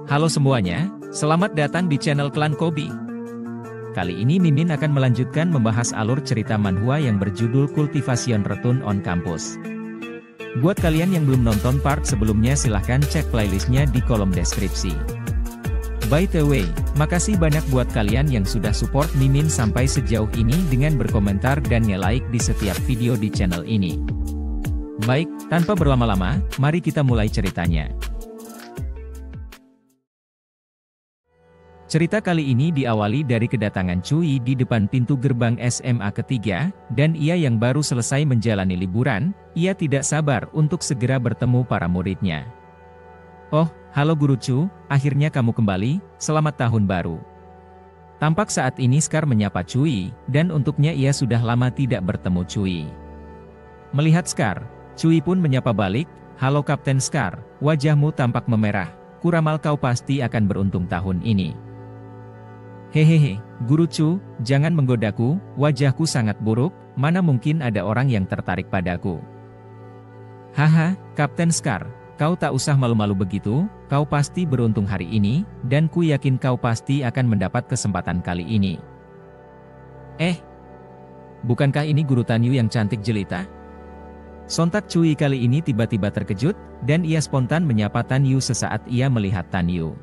Halo semuanya, selamat datang di channel Klan Kobi. Kali ini Mimin akan melanjutkan membahas alur cerita manhwa yang berjudul Cultivation Return on Campus. Buat kalian yang belum nonton part sebelumnya silahkan cek playlistnya di kolom deskripsi. By the way, makasih banyak buat kalian yang sudah support Mimin sampai sejauh ini dengan berkomentar dan nge-like di setiap video di channel ini. Baik, tanpa berlama-lama, mari kita mulai ceritanya. Cerita kali ini diawali dari kedatangan Cui di depan pintu gerbang SMA ketiga, dan ia yang baru selesai menjalani liburan, ia tidak sabar untuk segera bertemu para muridnya. Oh, halo Guru Chu, akhirnya kamu kembali, selamat tahun baru. Tampak saat ini Scar menyapa Cui, dan untuknya ia sudah lama tidak bertemu Cui. Melihat Scar, Cui pun menyapa balik, halo Kapten Scar, wajahmu tampak memerah, kuramal kau pasti akan beruntung tahun ini. Hehehe, Guru Chu, jangan menggodaku, wajahku sangat buruk, mana mungkin ada orang yang tertarik padaku. Haha, Kapten Scar, kau tak usah malu-malu begitu, kau pasti beruntung hari ini, dan ku yakin kau pasti akan mendapat kesempatan kali ini. Bukankah ini Guru Tanyu yang cantik jelita? Sontak Cui kali ini tiba-tiba terkejut, dan ia spontan menyapa Tanyu sesaat ia melihat Tanyu.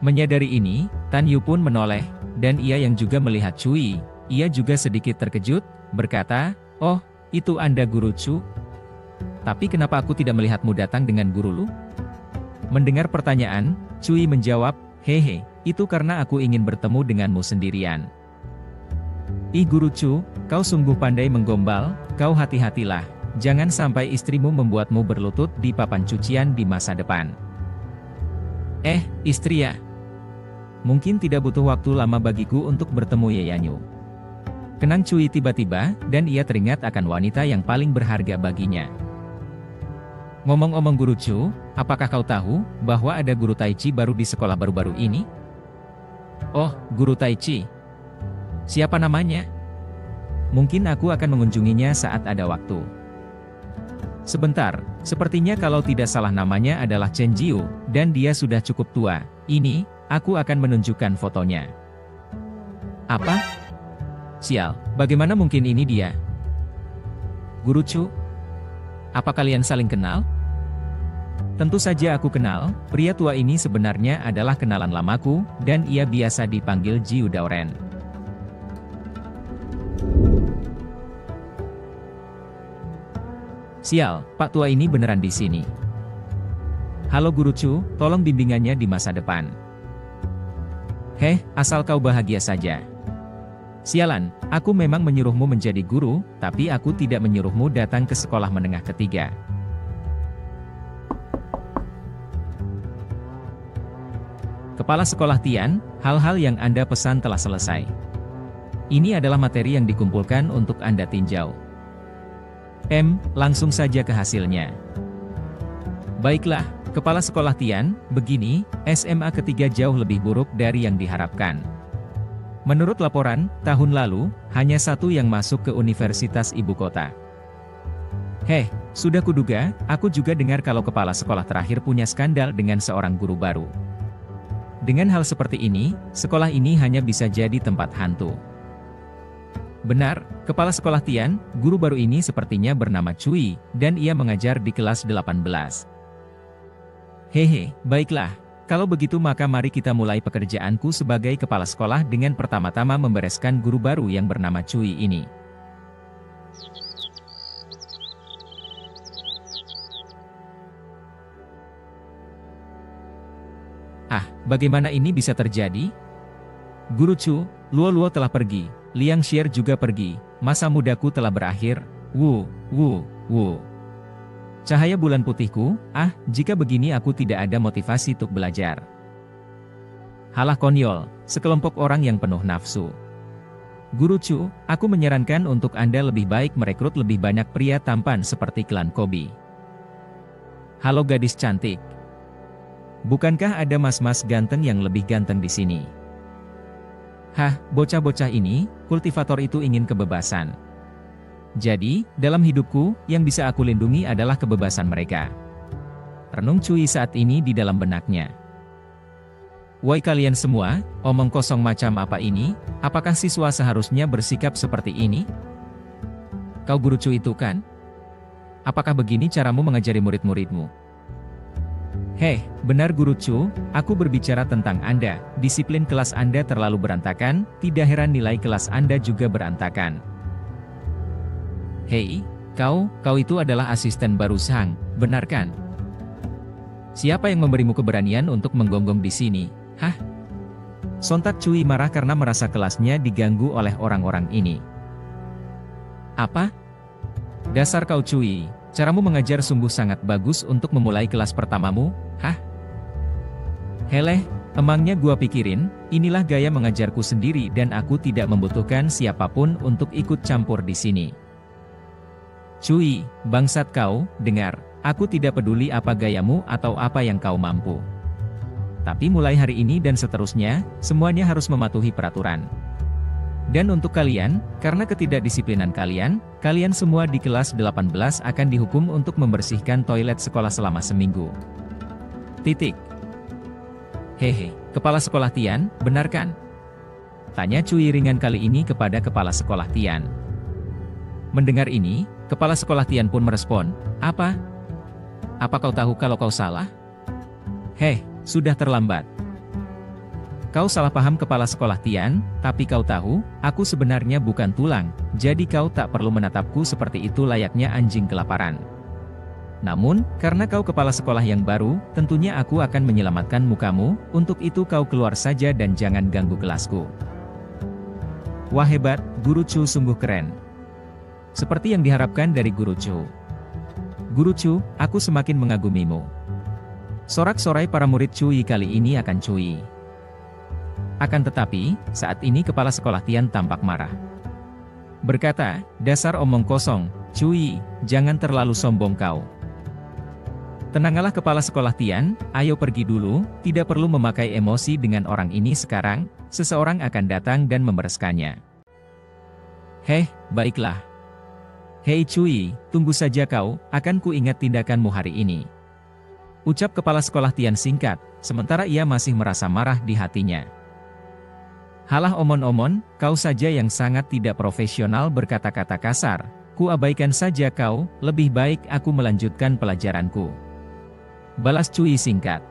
Menyadari ini, Tanyu pun menoleh, dan ia yang juga melihat Cui, ia juga sedikit terkejut, berkata, oh, itu Anda Guru Chu? Tapi kenapa aku tidak melihatmu datang dengan guru lu? Mendengar pertanyaan, Cui menjawab, hehe, itu karena aku ingin bertemu denganmu sendirian. Ih Guru Chu, kau sungguh pandai menggombal, kau hati-hatilah, jangan sampai istrimu membuatmu berlutut di papan cucian di masa depan. Istri ya? Mungkin tidak butuh waktu lama bagiku untuk bertemu Yayanyu. Kenang Cui tiba-tiba, dan ia teringat akan wanita yang paling berharga baginya. Ngomong-ngomong Guru Chu, apakah kau tahu, bahwa ada guru Tai Chi baru di sekolah baru-baru ini? Oh, Guru Tai Chi. Siapa namanya? Mungkin aku akan mengunjunginya saat ada waktu. Sebentar, sepertinya kalau tidak salah namanya adalah Chen Jiu, dan dia sudah cukup tua. Ini, aku akan menunjukkan fotonya. Apa? Sial, bagaimana mungkin ini dia? Guru Chu? Apa kalian saling kenal? Tentu saja aku kenal, pria tua ini sebenarnya adalah kenalan lamaku, dan ia biasa dipanggil Jiu Daoren. Sial, Pak Tua ini beneran di sini. Halo Guru Chu, tolong bimbingannya di masa depan. Asal kau bahagia saja. Sialan, aku memang menyuruhmu menjadi guru, tapi aku tidak menyuruhmu datang ke sekolah menengah ketiga. Kepala Sekolah Tian, hal-hal yang Anda pesan telah selesai. Ini adalah materi yang dikumpulkan untuk Anda tinjau. Langsung saja ke hasilnya. Baiklah, Kepala Sekolah Tian, begini, SMA ketiga jauh lebih buruk dari yang diharapkan. Menurut laporan, tahun lalu, hanya satu yang masuk ke Universitas Ibu Kota. Sudah kuduga, aku juga dengar kalau kepala sekolah terakhir punya skandal dengan seorang guru baru. Dengan hal seperti ini, sekolah ini hanya bisa jadi tempat hantu. Benar, Kepala Sekolah Tian, guru baru ini sepertinya bernama Cui, dan ia mengajar di kelas 18. Baiklah. Kalau begitu maka mari kita mulai pekerjaanku sebagai kepala sekolah dengan pertama-tama membereskan guru baru yang bernama Cui ini. Bagaimana ini bisa terjadi? Guru Chu, Luo telah pergi, Liang Xier juga pergi, masa mudaku telah berakhir, Cahaya bulan putihku, jika begini aku tidak ada motivasi untuk belajar. Halah konyol, sekelompok orang yang penuh nafsu. Guru Chu, aku menyarankan untuk Anda lebih baik merekrut lebih banyak pria tampan seperti Klan Kobi. Halo gadis cantik. Bukankah ada mas-mas ganteng yang lebih ganteng di sini? Bocah-bocah ini, kultivator itu ingin kebebasan. Jadi, dalam hidupku, yang bisa aku lindungi adalah kebebasan mereka. Renung Cui saat ini di dalam benaknya. Woi kalian semua, omong kosong macam apa ini? Apakah siswa seharusnya bersikap seperti ini? Kau guru Cui itu kan? Apakah begini caramu mengajari murid-muridmu? Hei, benar Guru Chu, aku berbicara tentang Anda. Disiplin kelas Anda terlalu berantakan, tidak heran nilai kelas Anda juga berantakan. Hei, kau itu adalah asisten baru Sang, benar kan? Siapa yang memberimu keberanian untuk menggonggong di sini? Hah? Sontak Cui marah karena merasa kelasnya diganggu oleh orang-orang ini. Apa? Dasar kau Cui, caramu mengajar sungguh sangat bagus untuk memulai kelas pertamamu, hah? Heleh, emangnya gua pikirin, inilah gaya mengajarku sendiri dan aku tidak membutuhkan siapapun untuk ikut campur di sini. Cui, bangsat kau, dengar, aku tidak peduli apa gayamu atau apa yang kau mampu. Tapi mulai hari ini dan seterusnya, semuanya harus mematuhi peraturan. Dan untuk kalian, karena ketidakdisiplinan kalian semua di kelas 18 akan dihukum untuk membersihkan toilet sekolah selama seminggu. Titik. Hehe, kepala sekolah Tian, benar kan? Tanya Cui ringan kali ini kepada kepala sekolah Tian. Mendengar ini, kepala sekolah Tian pun merespon, apa? Apa kau tahu kalau kau salah? Heh, sudah terlambat. Kau salah paham kepala sekolah Tian, tapi kau tahu, aku sebenarnya bukan tulang, jadi kau tak perlu menatapku seperti itu layaknya anjing kelaparan. Namun, karena kau kepala sekolah yang baru, tentunya aku akan menyelamatkan mukamu, untuk itu kau keluar saja dan jangan ganggu kelasku. Wah hebat, Guru Chu sungguh keren. Seperti yang diharapkan dari Guru Chu. Guru Chu, aku semakin mengagumimu. Sorak-sorai para murid Cui kali ini akan Cui. Akan tetapi, saat ini kepala sekolah Tian tampak marah. Berkata, dasar omong kosong, Cui, jangan terlalu sombong kau. Tenanglah kepala sekolah Tian, ayo pergi dulu, tidak perlu memakai emosi dengan orang ini sekarang, seseorang akan datang dan membereskannya. Heh, baiklah. Hei Cui, tunggu saja kau, akan ku ingat tindakanmu hari ini. Ucap kepala sekolah Tian singkat, sementara ia masih merasa marah di hatinya. Halah omon-omon, kau saja yang sangat tidak profesional berkata-kata kasar. Ku abaikan saja kau, lebih baik aku melanjutkan pelajaranku. Balas Cui singkat.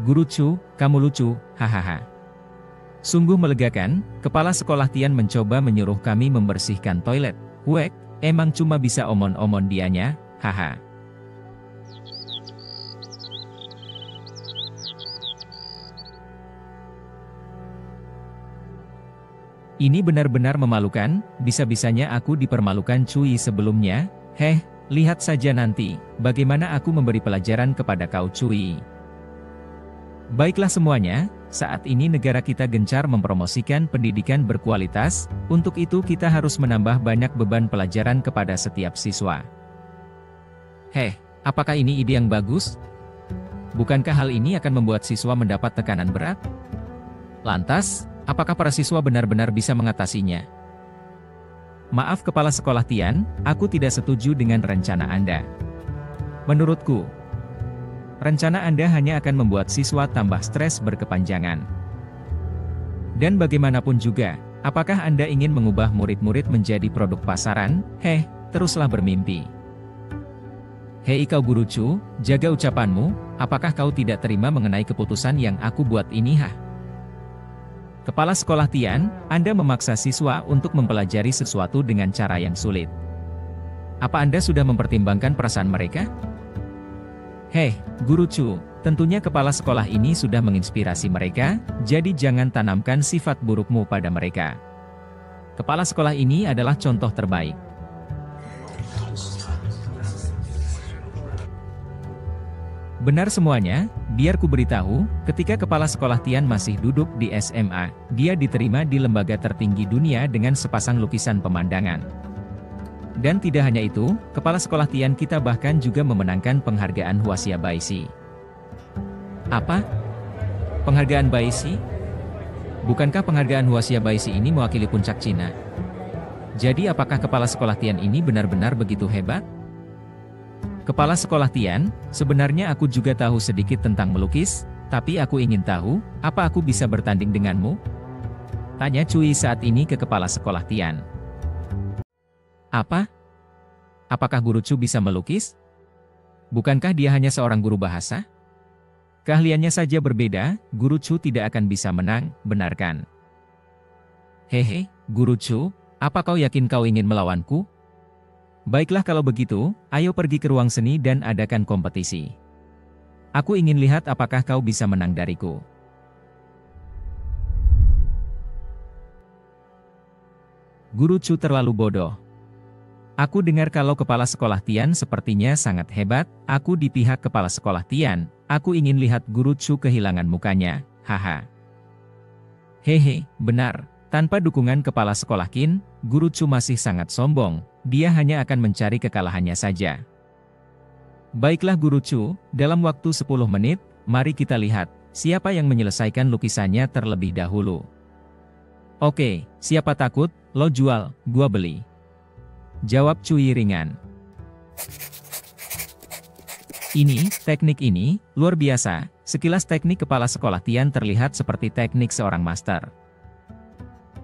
Guru Chu, kamu lucu, hahaha. Sungguh melegakan, kepala sekolah Tian mencoba menyuruh kami membersihkan toilet. Wek, emang cuma bisa omon-omon dianya, haha. Ini benar-benar memalukan, bisa-bisanya aku dipermalukan Cui sebelumnya, heh, lihat saja nanti, bagaimana aku memberi pelajaran kepada kau Cui. Baiklah semuanya, saat ini negara kita gencar mempromosikan pendidikan berkualitas, untuk itu kita harus menambah banyak beban pelajaran kepada setiap siswa. Heh, apakah ini ide yang bagus? Bukankah hal ini akan membuat siswa mendapat tekanan berat? Lantas, apakah para siswa benar-benar bisa mengatasinya? Maaf kepala sekolah Tian, aku tidak setuju dengan rencana Anda. Menurutku, rencana Anda hanya akan membuat siswa tambah stres berkepanjangan. Dan bagaimanapun juga, apakah Anda ingin mengubah murid-murid menjadi produk pasaran? Heh, teruslah bermimpi. Hei kau Guru Chu, jaga ucapanmu, apakah kau tidak terima mengenai keputusan yang aku buat ini hah? Kepala sekolah Tian, Anda memaksa siswa untuk mempelajari sesuatu dengan cara yang sulit. Apa Anda sudah mempertimbangkan perasaan mereka? Hei, Guru Chu, tentunya kepala sekolah ini sudah menginspirasi mereka, jadi jangan tanamkan sifat burukmu pada mereka. Kepala sekolah ini adalah contoh terbaik. Benar semuanya, biar ku beritahu, ketika kepala sekolah Tian masih duduk di SMA, dia diterima di lembaga tertinggi dunia dengan sepasang lukisan pemandangan. Dan tidak hanya itu, kepala sekolah Tian kita bahkan juga memenangkan penghargaan Huaxia Baixi. Apa? Penghargaan Baixi? Bukankah penghargaan Huaxia Baixi ini mewakili puncak Cina? Jadi apakah kepala sekolah Tian ini benar-benar begitu hebat? Kepala Sekolah Tian, sebenarnya aku juga tahu sedikit tentang melukis, tapi aku ingin tahu, apa aku bisa bertanding denganmu? Tanya Cui saat ini ke Kepala Sekolah Tian. Apa? Apakah Guru Chu bisa melukis? Bukankah dia hanya seorang guru bahasa? Keahliannya saja berbeda, Guru Chu tidak akan bisa menang, benarkan? Hehe, Guru Chu, apa kau yakin kau ingin melawanku? Baiklah kalau begitu, ayo pergi ke ruang seni dan adakan kompetisi. Aku ingin lihat apakah kau bisa menang dariku. Guru Chu terlalu bodoh. Aku dengar kalau Kepala Sekolah Tian sepertinya sangat hebat, aku di pihak Kepala Sekolah Tian, aku ingin lihat Guru Chu kehilangan mukanya, haha. Hehe, benar. Tanpa dukungan Kepala Sekolah Qin, Guru Chu masih sangat sombong, dia hanya akan mencari kekalahannya saja. Baiklah Guru Chu, dalam waktu 10 menit, mari kita lihat, siapa yang menyelesaikan lukisannya terlebih dahulu. Oke, siapa takut, lo jual, gua beli. Jawab Cui ringan. Teknik ini, luar biasa, sekilas teknik Kepala Sekolah Tian terlihat seperti teknik seorang master.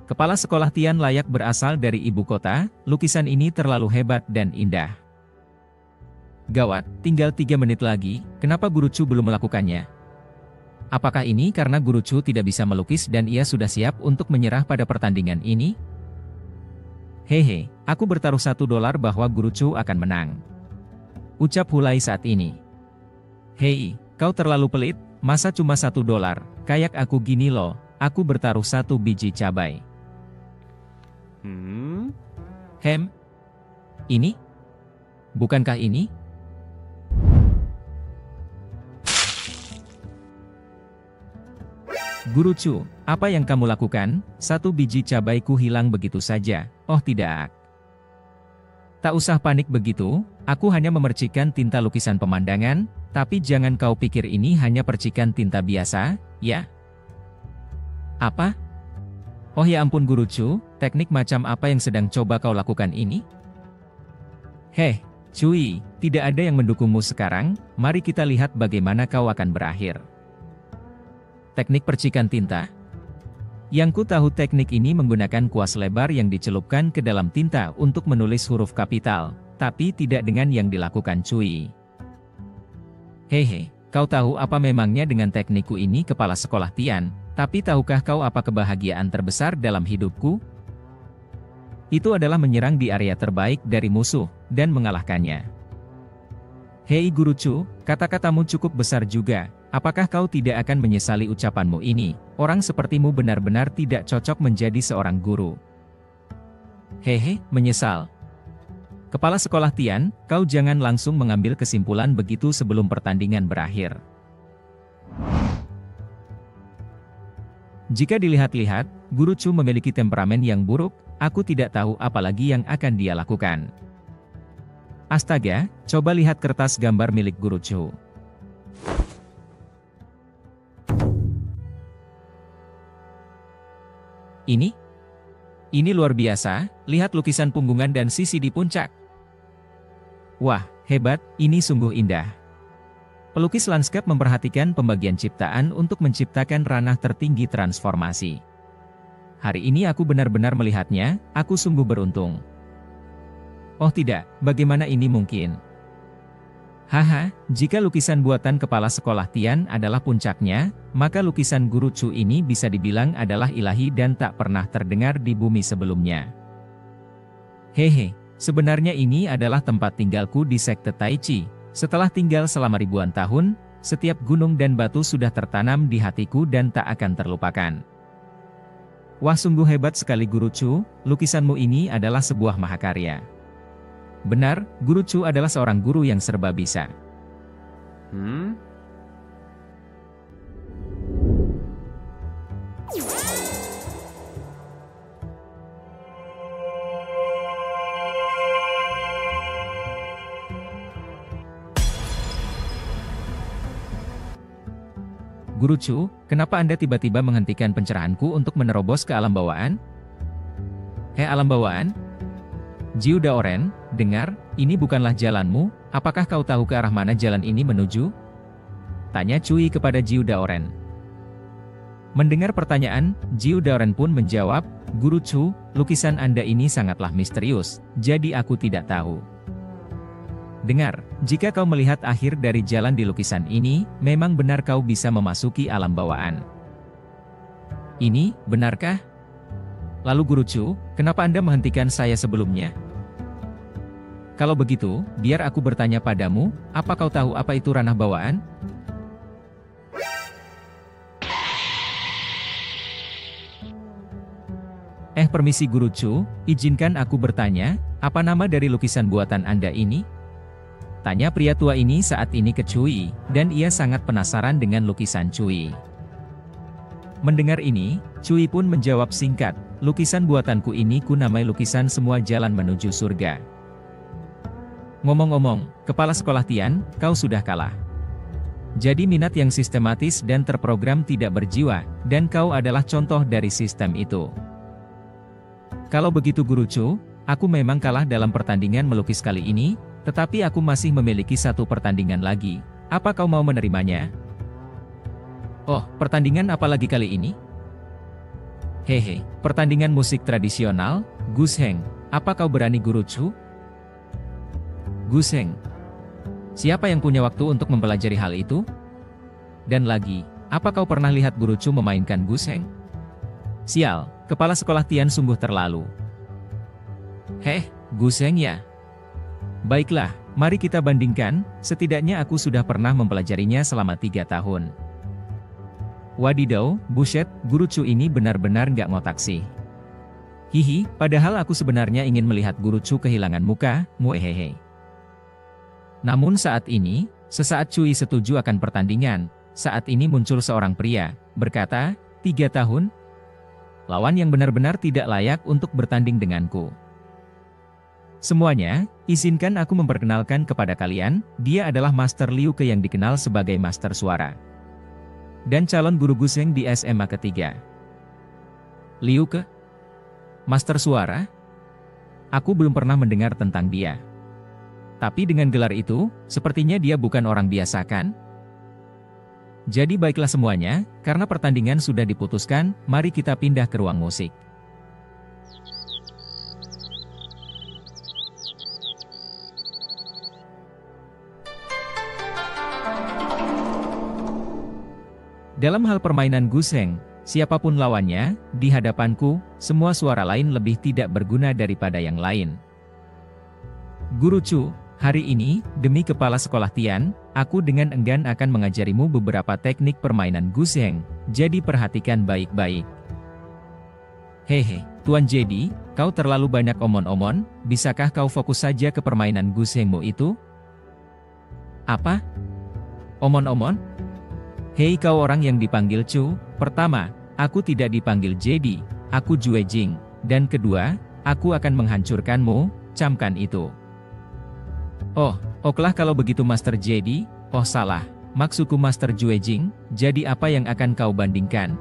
Kepala Sekolah Tian layak berasal dari ibu kota, lukisan ini terlalu hebat dan indah. Gawat, tinggal 3 menit lagi, kenapa Guru Chu belum melakukannya? Apakah ini karena Guru Chu tidak bisa melukis dan ia sudah siap untuk menyerah pada pertandingan ini? Hehe, aku bertaruh $1 bahwa Guru Chu akan menang. Ucap Hulai saat ini. Hei, kau terlalu pelit, masa cuma $1? Kayak aku gini loh, aku bertaruh 1 biji cabai. Ini? Bukankah ini? Guru Chu, apa yang kamu lakukan? 1 biji cabaiku hilang begitu saja. Oh tidak. Tak usah panik begitu, aku hanya memercikkan tinta lukisan pemandangan, tapi jangan kau pikir ini hanya percikan tinta biasa, ya? Apa? Oh ya ampun Guru Chu, teknik macam apa yang sedang coba kau lakukan ini? Heh, Cui, tidak ada yang mendukungmu sekarang, mari kita lihat bagaimana kau akan berakhir. Teknik percikan tinta. Yang ku tahu teknik ini menggunakan kuas lebar yang dicelupkan ke dalam tinta untuk menulis huruf kapital, tapi tidak dengan yang dilakukan Cui. Hehe, kau tahu apa memangnya dengan teknikku ini Kepala Sekolah Tian, tapi tahukah kau apa kebahagiaan terbesar dalam hidupku? Itu adalah menyerang di area terbaik dari musuh, dan mengalahkannya. Hei Guru Chu, kata-katamu cukup besar juga, apakah kau tidak akan menyesali ucapanmu ini? Orang sepertimu benar-benar tidak cocok menjadi seorang guru. Hehe, menyesal. Kepala Sekolah Tian, kau jangan langsung mengambil kesimpulan begitu sebelum pertandingan berakhir. Jika dilihat-lihat, Guru Chu memiliki temperamen yang buruk, aku tidak tahu apa lagi yang akan dia lakukan. Astaga, coba lihat kertas gambar milik Guru Chu. Ini luar biasa, lihat lukisan punggungan dan sisi di puncak. Wah, hebat, ini sungguh indah. Pelukis lanskap memperhatikan pembagian ciptaan untuk menciptakan ranah tertinggi transformasi. Hari ini aku benar-benar melihatnya, aku sungguh beruntung. Oh tidak, bagaimana ini mungkin? Haha, jika lukisan buatan Kepala Sekolah Tian adalah puncaknya, maka lukisan Guru Chu ini bisa dibilang adalah ilahi dan tak pernah terdengar di bumi sebelumnya. Hehe, sebenarnya ini adalah tempat tinggalku di Sekte Tai Chi. Setelah tinggal selama ribuan tahun, setiap gunung dan batu sudah tertanam di hatiku dan tak akan terlupakan. Wah sungguh hebat sekali Guru Chu, lukisanmu ini adalah sebuah mahakarya. Benar, Guru Chu adalah seorang guru yang serba bisa. Guru Chu, kenapa Anda tiba-tiba menghentikan pencerahanku untuk menerobos ke alam bawaan? Alam bawaan? Jiu Daoren, Dengar, ini bukanlah jalanmu, apakah kau tahu ke arah mana jalan ini menuju? Tanya Cui kepada Jiu Daoren. Mendengar pertanyaan, Jiu Daoren pun menjawab, Guru Chu, lukisan Anda ini sangatlah misterius, jadi aku tidak tahu. Dengar, jika kau melihat akhir dari jalan di lukisan ini, memang benar kau bisa memasuki alam bawaan. Ini, benarkah? Lalu Guru Chu, kenapa Anda menghentikan saya sebelumnya? Kalau begitu, biar aku bertanya padamu, apa kau tahu apa itu ranah bawaan? Permisi Guru Chu, izinkan aku bertanya, apa nama dari lukisan buatan Anda ini? Tanya pria tua ini saat ini ke Cui, dan ia sangat penasaran dengan lukisan Cui. Mendengar ini, Cui pun menjawab singkat, lukisan buatanku ini ku namai lukisan semua jalan menuju surga. Ngomong-ngomong, kepala sekolah Tian, kau sudah kalah. Jadi minat yang sistematis dan terprogram tidak berjiwa, dan kau adalah contoh dari sistem itu. Kalau begitu Guru Chu, aku memang kalah dalam pertandingan melukis kali ini, tetapi aku masih memiliki satu pertandingan lagi. Apa kau mau menerimanya? Oh, pertandingan apa lagi kali ini? Hehe, pertandingan musik tradisional, Gusheng. Apa kau berani Guru Chu? Gusheng. Siapa yang punya waktu untuk mempelajari hal itu? Dan lagi, apa kau pernah lihat Guru Chu memainkan Gusheng? Sial, kepala sekolah Tian sungguh terlalu. Gusheng ya? Baiklah, mari kita bandingkan, setidaknya aku sudah pernah mempelajarinya selama 3 tahun. Wadidaw, buset, Guru Chu ini benar-benar nggak ngotak sih. Hihi, padahal aku sebenarnya ingin melihat Guru Chu kehilangan muka, muehehe. Namun saat ini, sesaat Cui setuju akan pertandingan, saat ini muncul seorang pria, berkata, 3 tahun? Lawan yang benar-benar tidak layak untuk bertanding denganku. Semuanya, izinkan aku memperkenalkan kepada kalian, dia adalah Master Liu Ke yang dikenal sebagai Master Suara. Dan calon guru Gusheng di SMA ketiga. Liu Ke? Master Suara? Aku belum pernah mendengar tentang dia. Tapi dengan gelar itu, sepertinya dia bukan orang biasa kan? Jadi baiklah semuanya, karena pertandingan sudah diputuskan, mari kita pindah ke ruang musik. Dalam hal permainan Gusheng, siapapun lawannya, di hadapanku, semua suara lain lebih tidak berguna daripada yang lain. Guru Chu, hari ini, demi kepala sekolah Tian, aku dengan enggan akan mengajarimu beberapa teknik permainan Gusheng, jadi perhatikan baik-baik. Hehe, Tuan Jedi, kau terlalu banyak omon-omon, bisakah kau fokus saja ke permainan Gushengmu itu? Apa? Omon-omon? Hei kau orang yang dipanggil Chu, pertama, aku tidak dipanggil Jedi, aku Jue Jing, dan kedua, aku akan menghancurkanmu, camkan itu. Oh, oklah kalau begitu Master Jedi, oh salah, maksudku Master Jue Jing, jadi apa yang akan kau bandingkan?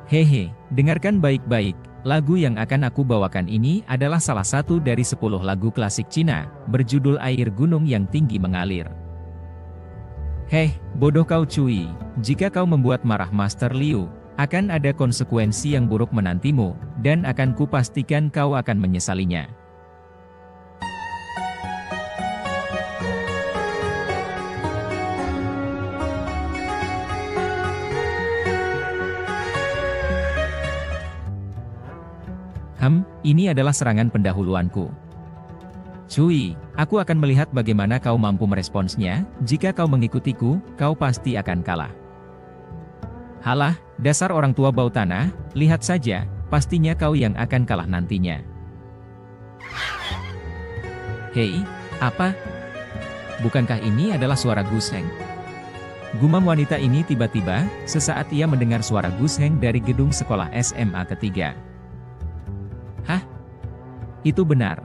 Hehe, dengarkan baik-baik, lagu yang akan aku bawakan ini adalah salah satu dari 10 lagu klasik Cina, berjudul Air Gunung yang Tinggi Mengalir. Bodoh kau Cui, jika kau membuat marah Master Liu, akan ada konsekuensi yang buruk menantimu, dan akan kupastikan kau akan menyesalinya. Ini adalah serangan pendahuluanku. Cui, aku akan melihat bagaimana kau mampu meresponsnya, jika kau mengikutiku, kau pasti akan kalah. Halah, dasar orang tua bau tanah, lihat saja, pastinya kau yang akan kalah nantinya. Hei, apa? Bukankah ini adalah suara Gusheng? Gumam wanita ini tiba-tiba, sesaat ia mendengar suara Gusheng dari gedung sekolah SMA ketiga. Hah? Itu benar.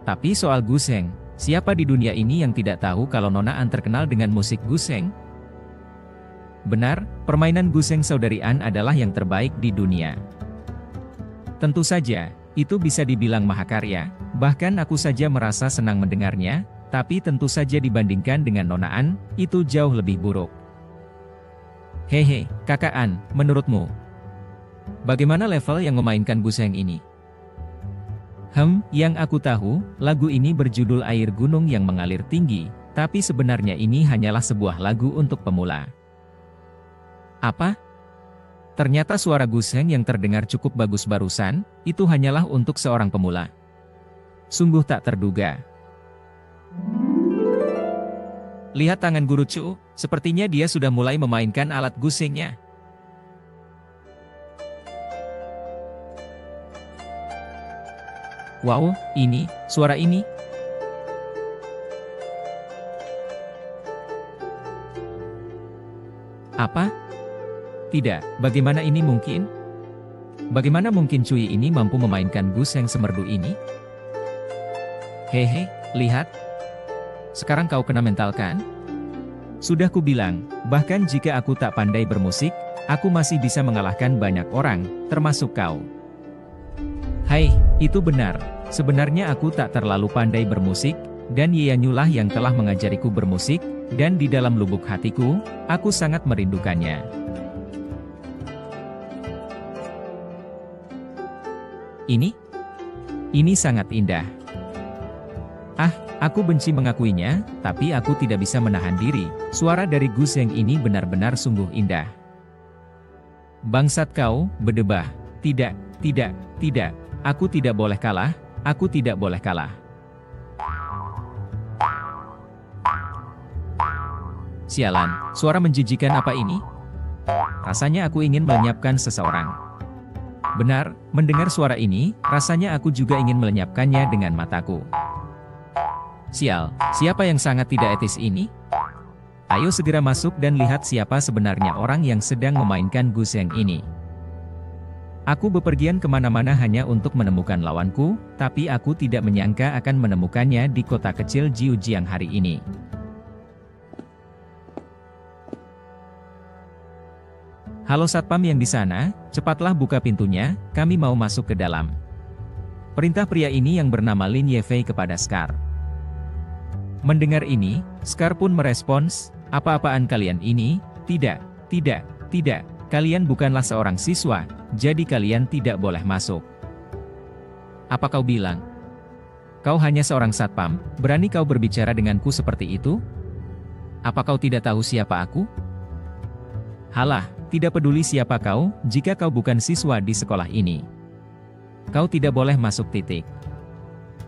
Tapi soal Gusheng, siapa di dunia ini yang tidak tahu kalau Nona An terkenal dengan musik Gusheng? Benar, permainan Gusheng Saudari An adalah yang terbaik di dunia. Tentu saja, Itu bisa dibilang mahakarya, bahkan aku saja merasa senang mendengarnya, tapi tentu saja dibandingkan dengan Nona An, itu jauh lebih buruk. Hehe, Kakak An, menurutmu, bagaimana level yang memainkan Guseng ini? Yang aku tahu, lagu ini berjudul Air Gunung yang Mengalir Tinggi, tapi sebenarnya ini hanyalah sebuah lagu untuk pemula. Apa? Ternyata suara Guseng yang terdengar cukup bagus barusan, itu hanyalah untuk seorang pemula. Sungguh tak terduga. Lihat tangan Guru Chu, sepertinya dia sudah mulai memainkan alat Gusengnya. Wow, suara ini. Apa? Tidak, bagaimana ini mungkin? Bagaimana mungkin Cui ini mampu memainkan Guseng semerdu ini? Hehe, lihat. Sekarang kau kena mental kan? Sudah kubilang, bahkan jika aku tak pandai bermusik, aku masih bisa mengalahkan banyak orang, termasuk kau. Hai, itu benar. Sebenarnya aku tak terlalu pandai bermusik, dan Yeyanyu lah yang telah mengajariku bermusik, dan di dalam lubuk hatiku, aku sangat merindukannya. Ini sangat indah. Aku benci mengakuinya, tapi aku tidak bisa menahan diri. Suara dari Guseng ini benar-benar sungguh indah. Bangsat kau, berdebah. Tidak. Aku tidak boleh kalah. Aku tidak boleh kalah. Sialan, suara menjijikan apa ini? Rasanya aku ingin melenyapkan seseorang. Benar, mendengar suara ini, rasanya aku juga ingin melenyapkannya dengan mataku. Sial, siapa yang sangat tidak etis ini? Ayo segera masuk dan lihat siapa sebenarnya orang yang sedang memainkan Guseng ini. Aku bepergian kemana-mana hanya untuk menemukan lawanku, tapi aku tidak menyangka akan menemukannya di kota kecil Jiujiang hari ini. Halo Satpam yang di sana, cepatlah buka pintunya, kami mau masuk ke dalam. Perintah pria ini yang bernama Lin Yefei kepada Scar. Mendengar ini, Scar pun merespons, apa-apaan kalian ini? Tidak. Kalian bukanlah seorang siswa, jadi kalian tidak boleh masuk. Apa kau bilang? Kau hanya seorang satpam, berani kau berbicara denganku seperti itu? Apa kau tidak tahu siapa aku? Halah, tidak peduli siapa kau, jika kau bukan siswa di sekolah ini. Kau tidak boleh masuk titik.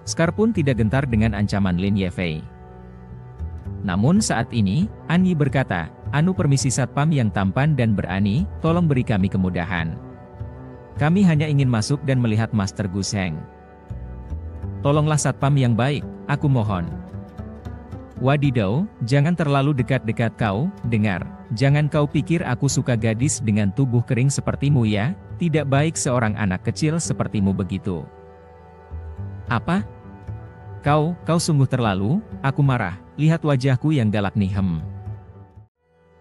Scar pun tidak gentar dengan ancaman Lin Yefei. Namun saat ini, An Yi berkata, anu permisi satpam yang tampan dan berani, tolong beri kami kemudahan. Kami hanya ingin masuk dan melihat Master Guseng. Tolonglah satpam yang baik, aku mohon. Wadidaw, jangan terlalu dekat-dekat kau, dengar. Jangan kau pikir aku suka gadis dengan tubuh kering sepertimu ya, tidak baik seorang anak kecil sepertimu begitu. Apa? Kau sungguh terlalu, aku marah, lihat wajahku yang galak nih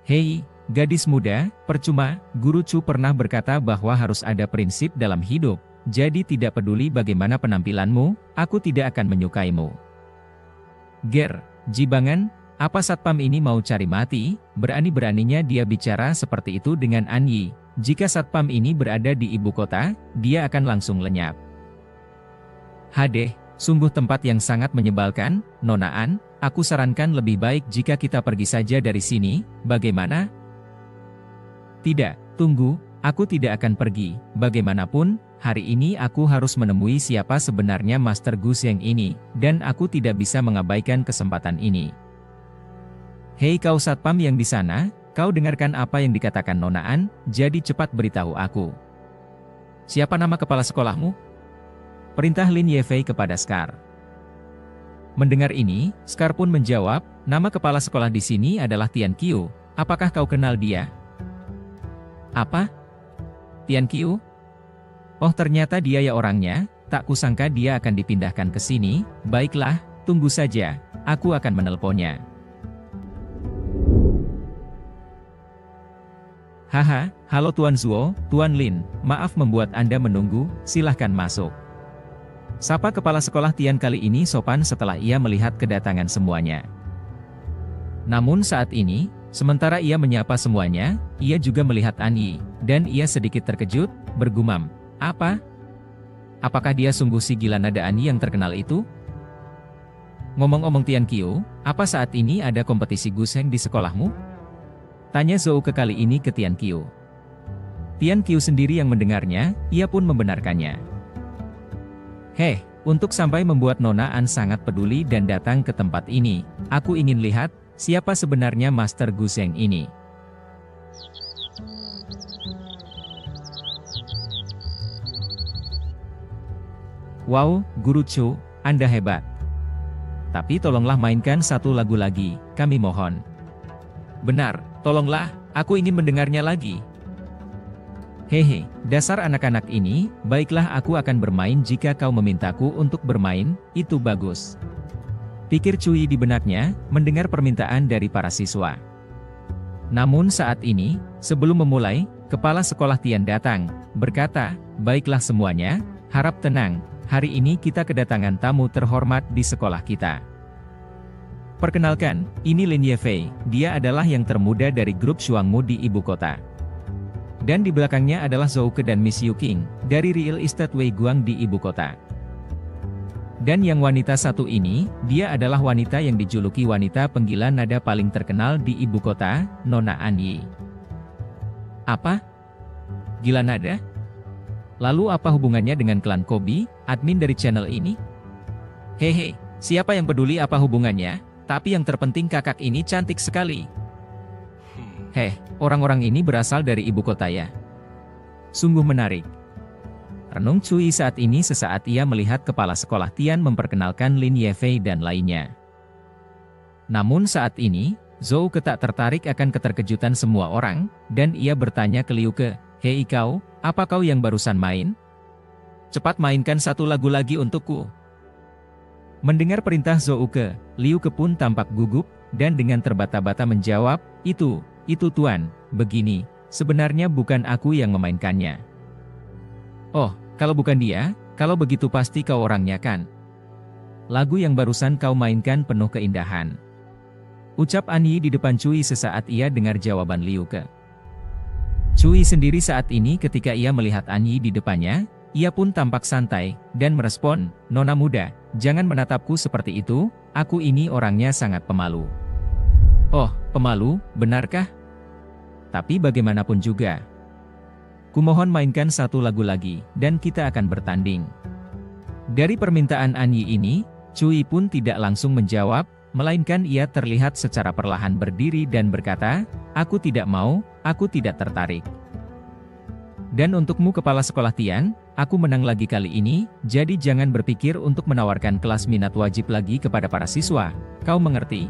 Hei, gadis muda, percuma, Guru Chu pernah berkata bahwa harus ada prinsip dalam hidup, jadi tidak peduli bagaimana penampilanmu, aku tidak akan menyukaimu. Jibangan, apa satpam ini mau cari mati? Berani-beraninya dia bicara seperti itu dengan An Yi. Jika satpam ini berada di ibu kota, dia akan langsung lenyap. Hadeh, sungguh tempat yang sangat menyebalkan, Nona An, aku sarankan lebih baik jika kita pergi saja dari sini, bagaimana? Tidak, tunggu, aku tidak akan pergi, bagaimanapun, hari ini aku harus menemui siapa sebenarnya Master Guseng ini, dan aku tidak bisa mengabaikan kesempatan ini. Hei kau satpam yang di sana, kau dengarkan apa yang dikatakan Nona An, jadi cepat beritahu aku. Siapa nama kepala sekolahmu? Perintah Lin Yefei kepada Scar. Mendengar ini, Scar pun menjawab, nama kepala sekolah di sini adalah Tian Qiu, apakah kau kenal dia? Apa? Tian Qiu? Oh ternyata dia ya orangnya, tak kusangka dia akan dipindahkan ke sini, baiklah, tunggu saja, aku akan menelponnya. Haha, halo Tuan Zuo, Tuan Lin, maaf membuat Anda menunggu, silahkan masuk. Sapa kepala sekolah Tian kali ini sopan setelah ia melihat kedatangan semuanya. Namun saat ini, sementara ia menyapa semuanya, ia juga melihat An Yi, dan ia sedikit terkejut, bergumam, "Apa? Apakah dia sungguh si gila nada An Yi yang terkenal itu?" "Ngomong-ngomong Tian Qiu, apa saat ini ada kompetisi guseng di sekolahmu?" tanya Zhou Ke kali ini ke Tian Qiu. Tian Qiu sendiri yang mendengarnya, ia pun membenarkannya. "Heh, untuk sampai membuat Nona An sangat peduli dan datang ke tempat ini, aku ingin lihat siapa sebenarnya Master Guseng ini." "Wow, Guru Chu, Anda hebat. Tapi tolonglah mainkan satu lagu lagi, kami mohon." "Benar, tolonglah, aku ingin mendengarnya lagi." "Hehe, dasar anak-anak ini, baiklah aku akan bermain jika kau memintaku untuk bermain, itu bagus," pikir Cui di benaknya, mendengar permintaan dari para siswa. Namun saat ini, sebelum memulai, kepala sekolah Tian datang, berkata, "Baiklah semuanya, harap tenang, hari ini kita kedatangan tamu terhormat di sekolah kita. Perkenalkan, ini Lin Yefei, dia adalah yang termuda dari grup Shuangmu di ibu kota. Dan di belakangnya adalah Zhou Ke dan Miss Yu Qing, dari Real Estate Wei Guang di ibu kota. Dan yang wanita satu ini, dia adalah wanita yang dijuluki wanita penggila nada paling terkenal di ibu kota, Nona An Yi." "Apa? Gila nada? Lalu apa hubungannya dengan klan Kobi, admin dari channel ini?" "Hehe, siapa yang peduli apa hubungannya, tapi yang terpenting kakak ini cantik sekali. Heh, orang-orang ini berasal dari ibu kota ya. Sungguh menarik." Renung Cui saat ini sesaat ia melihat kepala sekolah Tian memperkenalkan Lin Yefei dan lainnya. Namun saat ini, Zhou Ke tak tertarik akan keterkejutan semua orang, dan ia bertanya ke Liu Ke, "Hei kau, apa kau yang barusan main? Cepat mainkan satu lagu lagi untukku." Mendengar perintah Zhou Ke, Liu Ke pun tampak gugup, dan dengan terbata-bata menjawab, Itu tuan, begini, sebenarnya bukan aku yang memainkannya." "Oh, kalau bukan dia, kalau begitu pasti kau orangnya kan? Lagu yang barusan kau mainkan penuh keindahan," ucap An Yi di depan Cui sesaat ia dengar jawaban Liu Ke. Cui sendiri saat ini ketika ia melihat An Yi di depannya, ia pun tampak santai, dan merespon, "Nona muda, jangan menatapku seperti itu, aku ini orangnya sangat pemalu." "Oh, pemalu, benarkah? Tapi bagaimanapun juga. Kumohon mainkan satu lagu lagi, dan kita akan bertanding." Dari permintaan An Yi ini, Cui pun tidak langsung menjawab, melainkan ia terlihat secara perlahan berdiri dan berkata, "Aku tidak mau, aku tidak tertarik. Dan untukmu kepala sekolah Tian, aku menang lagi kali ini, jadi jangan berpikir untuk menawarkan kelas minat wajib lagi kepada para siswa, kau mengerti?"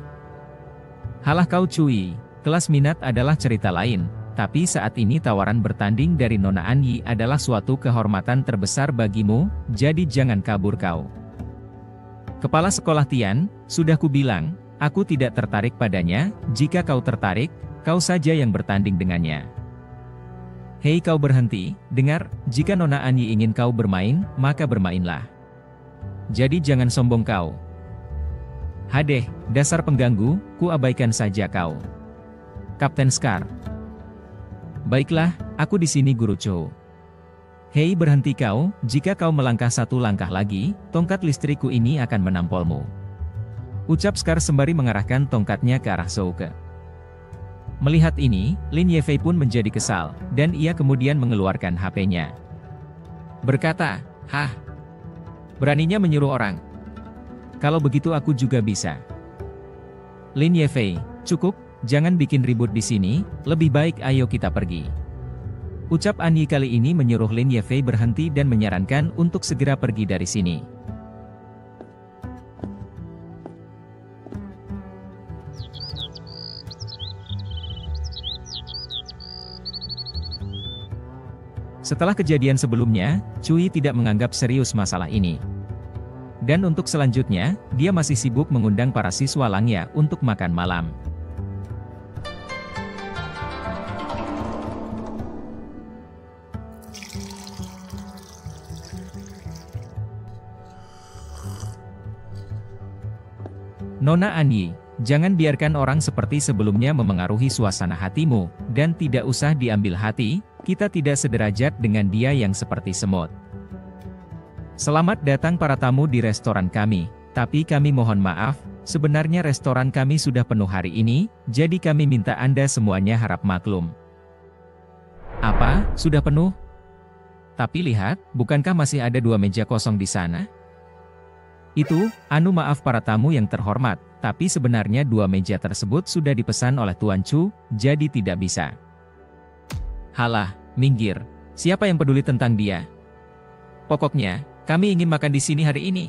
"Halah kau Cui, kelas minat adalah cerita lain. Tapi saat ini tawaran bertanding dari Nona An Yi adalah suatu kehormatan terbesar bagimu, jadi jangan kabur kau." "Kepala sekolah Tian, sudah kubilang, aku tidak tertarik padanya, jika kau tertarik, kau saja yang bertanding dengannya." "Hei kau berhenti, dengar, jika Nona An Yi ingin kau bermain, maka bermainlah. Jadi jangan sombong kau." "Hadeh, dasar pengganggu, ku abaikan saja kau. Kapten Scar." "Baiklah, aku di sini Guru Chou." "Hei berhenti kau, jika kau melangkah satu langkah lagi, tongkat listrikku ini akan menampolmu," ucap Scar sembari mengarahkan tongkatnya ke arah Zhou Ke. Melihat ini, Lin Yefei pun menjadi kesal, dan ia kemudian mengeluarkan HP-nya. Berkata, "Hah? Beraninya menyuruh orang? Kalau begitu aku juga bisa." "Lin Yefei, cukup, jangan bikin ribut di sini, lebih baik ayo kita pergi," ucap An Yi kali ini menyuruh Lin Yefei berhenti dan menyarankan untuk segera pergi dari sini. Setelah kejadian sebelumnya, Cui tidak menganggap serius masalah ini. Dan untuk selanjutnya, dia masih sibuk mengundang para siswa Langya untuk makan malam. Nona Anyi, jangan biarkan orang seperti sebelumnya memengaruhi suasana hatimu, dan tidak usah diambil hati, kita tidak sederajat dengan dia yang seperti semut. Selamat datang para tamu di restoran kami, tapi kami mohon maaf, sebenarnya restoran kami sudah penuh hari ini, jadi kami minta Anda semuanya harap maklum. Apa, sudah penuh? Tapi lihat, bukankah masih ada 2 meja kosong di sana? Itu, maaf para tamu yang terhormat, tapi sebenarnya 2 meja tersebut sudah dipesan oleh Tuan Chu, jadi tidak bisa. Halah, minggir, siapa yang peduli tentang dia? Pokoknya, kami ingin makan di sini hari ini.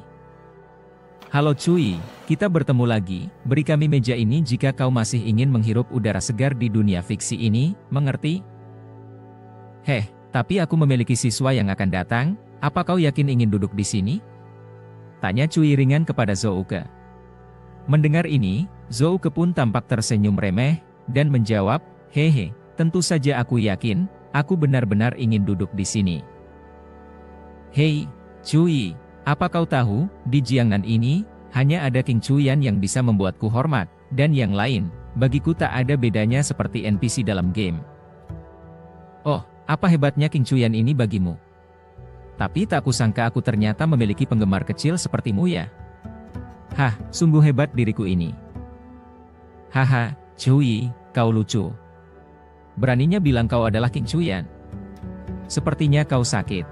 Halo Cui, kita bertemu lagi, beri kami meja ini jika kau masih ingin menghirup udara segar di dunia fiksi ini, mengerti? Heh, tapi aku memiliki siswa yang akan datang, apa kau yakin ingin duduk di sini? Tanya Cui ringan kepada Zouke. Mendengar ini, Zouke pun tampak tersenyum remeh, dan menjawab, hehe, tentu saja aku yakin, aku benar-benar ingin duduk di sini. Hei, Cui, apa kau tahu, di Jiangnan ini, hanya ada King Cuyan yang bisa membuatku hormat, dan yang lain, bagiku tak ada bedanya seperti NPC dalam game. Oh, apa hebatnya King Cuyan ini bagimu? Tapi tak kusangka aku ternyata memiliki penggemar kecil sepertimu ya. Hah, sungguh hebat diriku ini. Haha, Cui, kau lucu. Beraninya bilang kau adalah King Cuyan. Sepertinya kau sakit.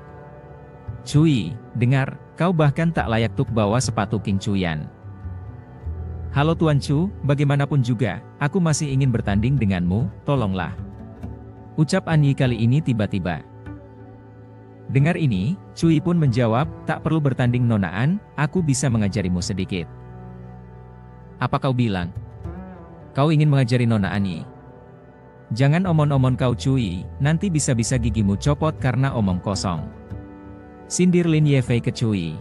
Cui, dengar, kau bahkan tak layak tuk bawa sepatu King Cuyan. Halo Tuan Chu, bagaimanapun juga, aku masih ingin bertanding denganmu, tolonglah. Ucap Anyi kali ini tiba-tiba. Dengar ini, Cui pun menjawab, tak perlu bertanding Nona An, aku bisa mengajarimu sedikit. Apa kau bilang? Kau ingin mengajari Nona Anyi? Jangan omon-omon kau Cui, nanti bisa-bisa gigimu copot karena omong kosong. Sindir Lin Yefei ke Cui.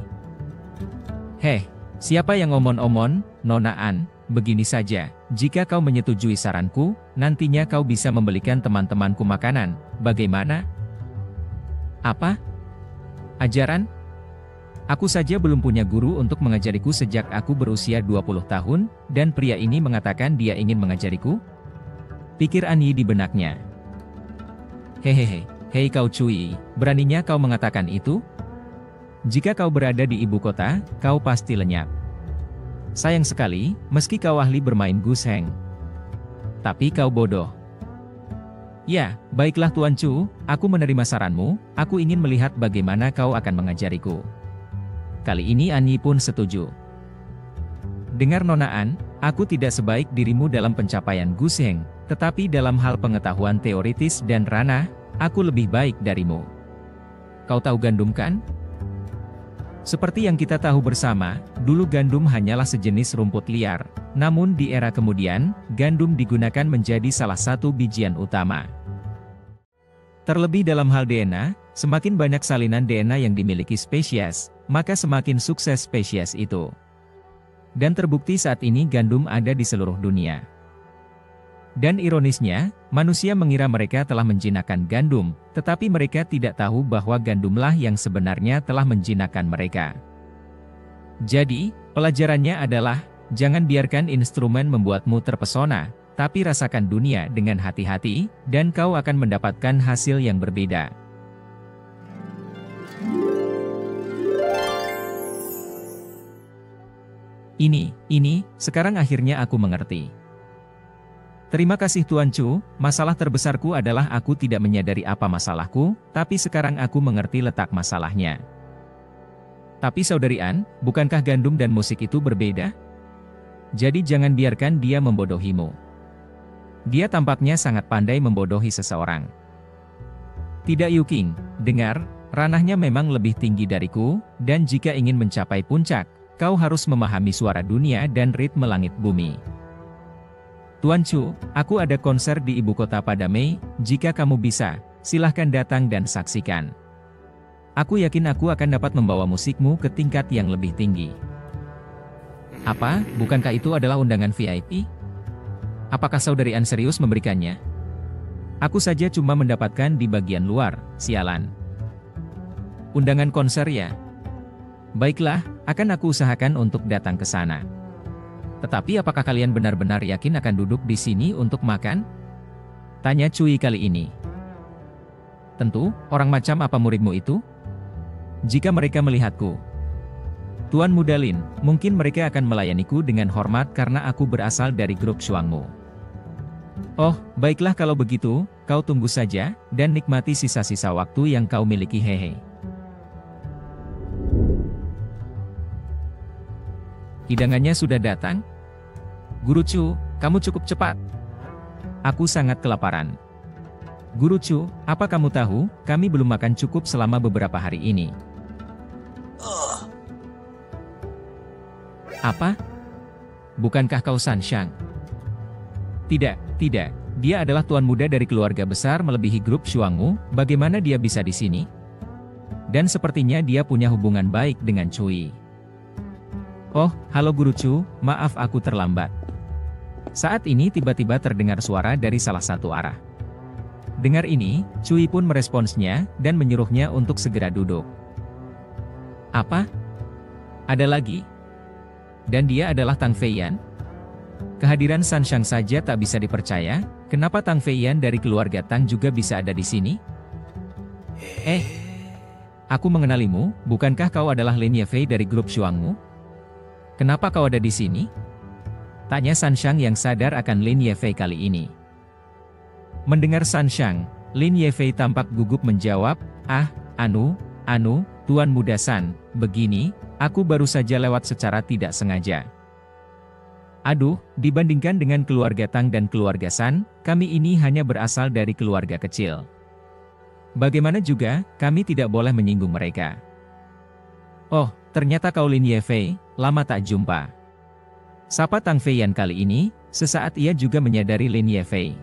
Heh, siapa yang omon-omon, Nona An? Begini saja, jika kau menyetujui saranku, nantinya kau bisa membelikan teman-temanku makanan, bagaimana? Apa? Ajaran? Aku saja belum punya guru untuk mengajariku sejak aku berusia 20 tahun, dan pria ini mengatakan dia ingin mengajariku? Pikir Anyi di benaknya. Hehehe, hei kau Cui, beraninya kau mengatakan itu? Jika kau berada di ibu kota, kau pasti lenyap. Sayang sekali, meski kau ahli bermain guseng. Tapi kau bodoh. Ya, baiklah Tuan Chu, aku menerima saranmu, aku ingin melihat bagaimana kau akan mengajariku. Kali ini Anyi pun setuju. Dengar Nona An, aku tidak sebaik dirimu dalam pencapaian guseng, tetapi dalam hal pengetahuan teoritis dan ranah, aku lebih baik darimu. Kau tahu gandum kan? Seperti yang kita tahu bersama, dulu gandum hanyalah sejenis rumput liar, namun di era kemudian, gandum digunakan menjadi salah satu bijian utama. Terlebih dalam hal DNA, semakin banyak salinan DNA yang dimiliki spesies, maka semakin sukses spesies itu. Dan terbukti saat ini gandum ada di seluruh dunia. Dan ironisnya, manusia mengira mereka telah menjinakkan gandum, tetapi mereka tidak tahu bahwa gandumlah yang sebenarnya telah menjinakkan mereka. Jadi, pelajarannya adalah, jangan biarkan instrumen membuatmu terpesona, tapi rasakan dunia dengan hati-hati, dan kau akan mendapatkan hasil yang berbeda. Sekarang akhirnya aku mengerti. Terima kasih Tuan Chu, masalah terbesarku adalah aku tidak menyadari apa masalahku, tapi sekarang aku mengerti letak masalahnya. Tapi Saudari An, bukankah gandum dan musik itu berbeda? Jadi jangan biarkan dia membodohimu. Dia tampaknya sangat pandai membodohi seseorang. Tidak Yuking, dengar, ranahnya memang lebih tinggi dariku, dan jika ingin mencapai puncak, kau harus memahami suara dunia dan ritme langit bumi. Tuan Chu, aku ada konser di ibu kota pada Mei, jika kamu bisa, silahkan datang dan saksikan. Aku yakin aku akan dapat membawa musikmu ke tingkat yang lebih tinggi. Apa, bukankah itu adalah undangan VIP? Apakah Saudari An serius memberikannya? Aku saja cuma mendapatkan di bagian luar, sialan. Undangan konser ya? Baiklah, akan aku usahakan untuk datang ke sana. Tetapi apakah kalian benar-benar yakin akan duduk di sini untuk makan? Tanya Cui kali ini. Tentu, orang macam apa muridmu itu? Jika mereka melihatku, Tuan Muda Lin, mungkin mereka akan melayaniku dengan hormat karena aku berasal dari grup Shuangmu. Oh, baiklah kalau begitu, kau tunggu saja, dan nikmati sisa-sisa waktu yang kau miliki hehe. Hidangannya sudah datang? Guru Chu, kamu cukup cepat. Aku sangat kelaparan. Guru Chu, apa kamu tahu, kami belum makan cukup selama beberapa hari ini. Apa? Bukankah kau Sanshang? Tidak, tidak. Dia adalah tuan muda dari keluarga besar melebihi grup Shuangmu, bagaimana dia bisa di sini? Dan sepertinya dia punya hubungan baik dengan Cui. Oh, halo Guru Chu, maaf aku terlambat. Saat ini tiba-tiba terdengar suara dari salah satu arah. Dengar ini, Cui pun meresponsnya, dan menyuruhnya untuk segera duduk. Apa? Ada lagi? Dan dia adalah Tang Feiyan? Kehadiran Sanshang saja tak bisa dipercaya, kenapa Tang Feiyan dari keluarga Tang juga bisa ada di sini? Aku mengenalimu, bukankah kau adalah Lin Yefei dari grup Shuangmu? Kenapa kau ada di sini? Tanya Sanshang yang sadar akan Lin Yefei kali ini. Mendengar Sanshang, Lin Yefei tampak gugup menjawab, anu, Tuan Muda San, begini, aku baru saja lewat secara tidak sengaja. Aduh, dibandingkan dengan keluarga Tang dan keluarga San, kami ini hanya berasal dari keluarga kecil. Bagaimana juga, kami tidak boleh menyinggung mereka. Oh, ternyata kau Lin Yefei, lama tak jumpa. Sapa Tang Feiyan kali ini, sesaat ia juga menyadari Lin Yefei.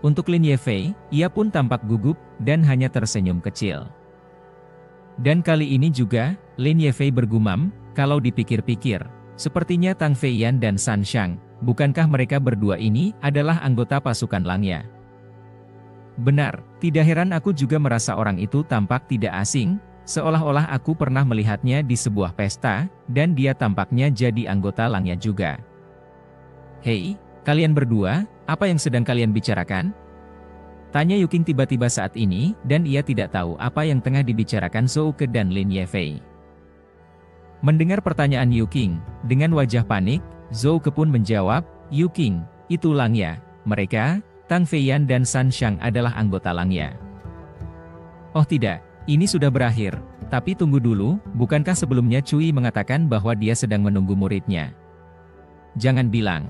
Untuk Lin Yefei, ia pun tampak gugup, dan hanya tersenyum kecil. Dan kali ini juga, Lin Yefei bergumam, kalau dipikir-pikir, sepertinya Tang Feiyan dan Sanshang, bukankah mereka berdua ini adalah anggota pasukan Langya? Benar, tidak heran aku juga merasa orang itu tampak tidak asing, seolah-olah aku pernah melihatnya di sebuah pesta, dan dia tampaknya jadi anggota Langya juga. Hei, kalian berdua, apa yang sedang kalian bicarakan? Tanya Yu Qing tiba-tiba saat ini, dan ia tidak tahu apa yang tengah dibicarakan Zhou Ke dan Lin Yefei. Mendengar pertanyaan Yu Qing, dengan wajah panik, Zhou Ke pun menjawab, Yu Qing, itu Langya, mereka, Tang Feiyan dan Sanshang adalah anggota Langya. Oh tidak. Ini sudah berakhir, tapi tunggu dulu, bukankah sebelumnya Cui mengatakan bahwa dia sedang menunggu muridnya? Jangan bilang.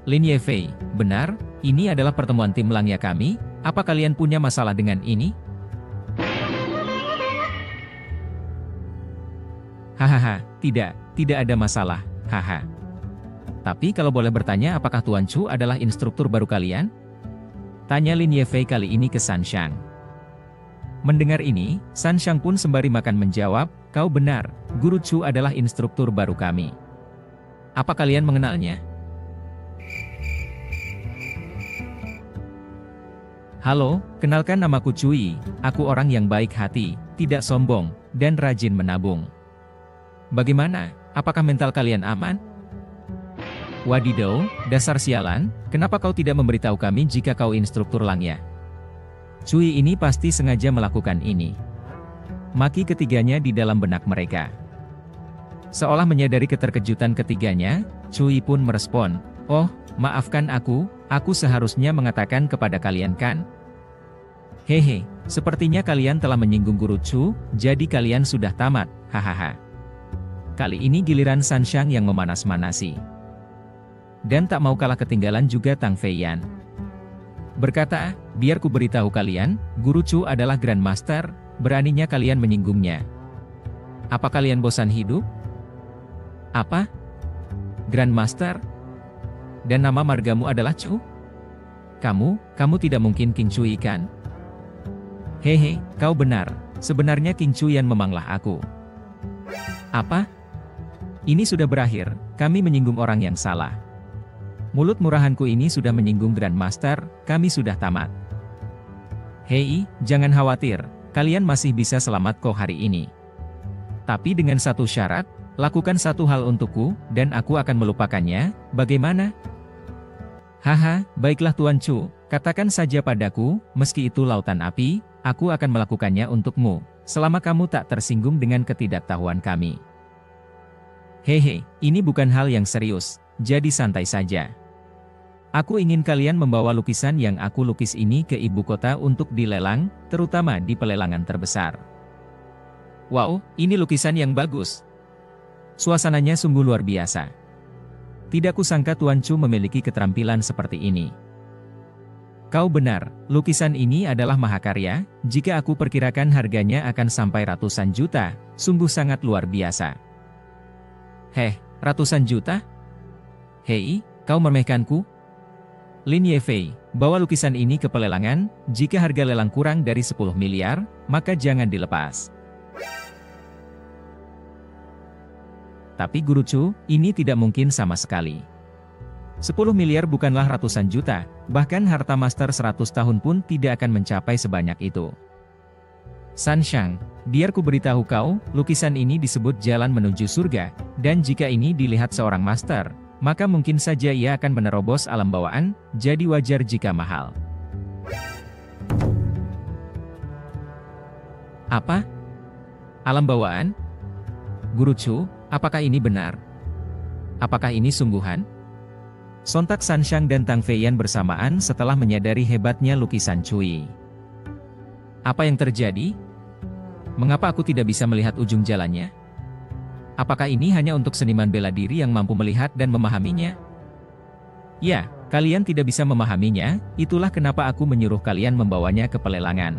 Lin Yefei, benar, ini adalah pertemuan tim Langya kami, apa kalian punya masalah dengan ini? Hahaha, tidak ada masalah, haha. Tapi kalau boleh bertanya apakah Tuan Chu adalah instruktur baru kalian? Tanya Lin Yefei kali ini ke Sanshang. Mendengar ini, Sanshang pun sembari makan menjawab, kau benar, Guru Chu adalah instruktur baru kami. Apa kalian mengenalnya? Halo, kenalkan namaku Cui, aku orang yang baik hati, tidak sombong, dan rajin menabung. Bagaimana, apakah mental kalian aman? Wadidaw, dasar sialan, kenapa kau tidak memberitahu kami jika kau instruktur Langya? Cui ini pasti sengaja melakukan ini. Maki ketiganya di dalam benak mereka. Seolah menyadari keterkejutan ketiganya, Cui pun merespon, oh, maafkan aku seharusnya mengatakan kepada kalian kan? Hehe, sepertinya kalian telah menyinggung Guru Chu, jadi kalian sudah tamat, hahaha. Kali ini giliran Sanshang yang memanas-manasi. Dan tak mau kalah ketinggalan juga Tang Feiyan. Berkata, biar ku beritahu kalian, Guru Chu adalah Grandmaster, beraninya kalian menyinggungnya. Apa kalian bosan hidup? Apa? Grandmaster? Dan nama margamu adalah Chu? Kamu tidak mungkin King Cui kan? Hehe, kau benar, sebenarnya King Cuyan memanglah aku. Apa? Ini sudah berakhir, kami menyinggung orang yang salah. Mulut murahanku ini sudah menyinggung Grandmaster, kami sudah tamat. Hei, jangan khawatir, kalian masih bisa selamat kok hari ini. Tapi dengan satu syarat, Lakukan satu hal untukku, dan aku akan melupakannya, bagaimana? Haha, baiklah Tuan Chu, katakan saja padaku, meski itu lautan api, aku akan melakukannya untukmu, selama kamu tak tersinggung dengan ketidaktahuan kami. Hehe, ini bukan hal yang serius, jadi santai saja. Aku ingin kalian membawa lukisan yang aku lukis ini ke ibu kota untuk dilelang, terutama di pelelangan terbesar. Wow, ini lukisan yang bagus. Suasananya sungguh luar biasa. Tidak kusangka Tuan Chu memiliki keterampilan seperti ini. Kau benar, lukisan ini adalah mahakarya, jika aku perkirakan harganya akan sampai ratusan juta, sungguh sangat luar biasa. Heh, ratusan juta? Hei, kau meremehkanku? Lin Yefei, bawa lukisan ini ke pelelangan, jika harga lelang kurang dari 10 miliar, maka jangan dilepas. Tapi Guru Chu, ini tidak mungkin sama sekali. 10 miliar bukanlah ratusan juta, bahkan harta master 100 tahun pun tidak akan mencapai sebanyak itu. Sanshang, biar ku beritahu kau, lukisan ini disebut jalan menuju surga, dan jika ini dilihat seorang master, maka mungkin saja ia akan menerobos alam bawaan, jadi wajar jika mahal. Apa? Alam bawaan? Guru Chu, apakah ini benar? Apakah ini sungguhan? Sontak Sanshang dan Tang Feiyan bersamaan setelah menyadari hebatnya lukisan Cui. Apa yang terjadi? Mengapa aku tidak bisa melihat ujung jalannya? Apakah ini hanya untuk seniman bela diri yang mampu melihat dan memahaminya? Ya, kalian tidak bisa memahaminya, itulah kenapa aku menyuruh kalian membawanya ke pelelangan.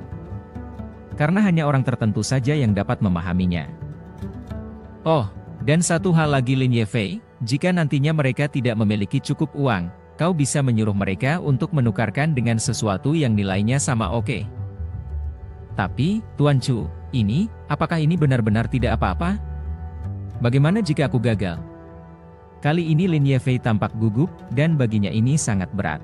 Karena hanya orang tertentu saja yang dapat memahaminya. Oh, dan satu hal lagi Lin Yefei, jika nantinya mereka tidak memiliki cukup uang, kau bisa menyuruh mereka untuk menukarkan dengan sesuatu yang nilainya sama oke. Tapi, Tuan Chu, apakah ini benar-benar tidak apa-apa? Bagaimana jika aku gagal? Kali ini Lin Yefei tampak gugup, dan baginya ini sangat berat.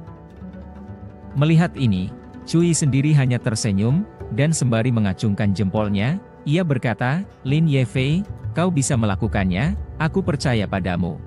Melihat ini, Cui sendiri hanya tersenyum, dan sembari mengacungkan jempolnya, ia berkata, Lin Yefei, kau bisa melakukannya, aku percaya padamu.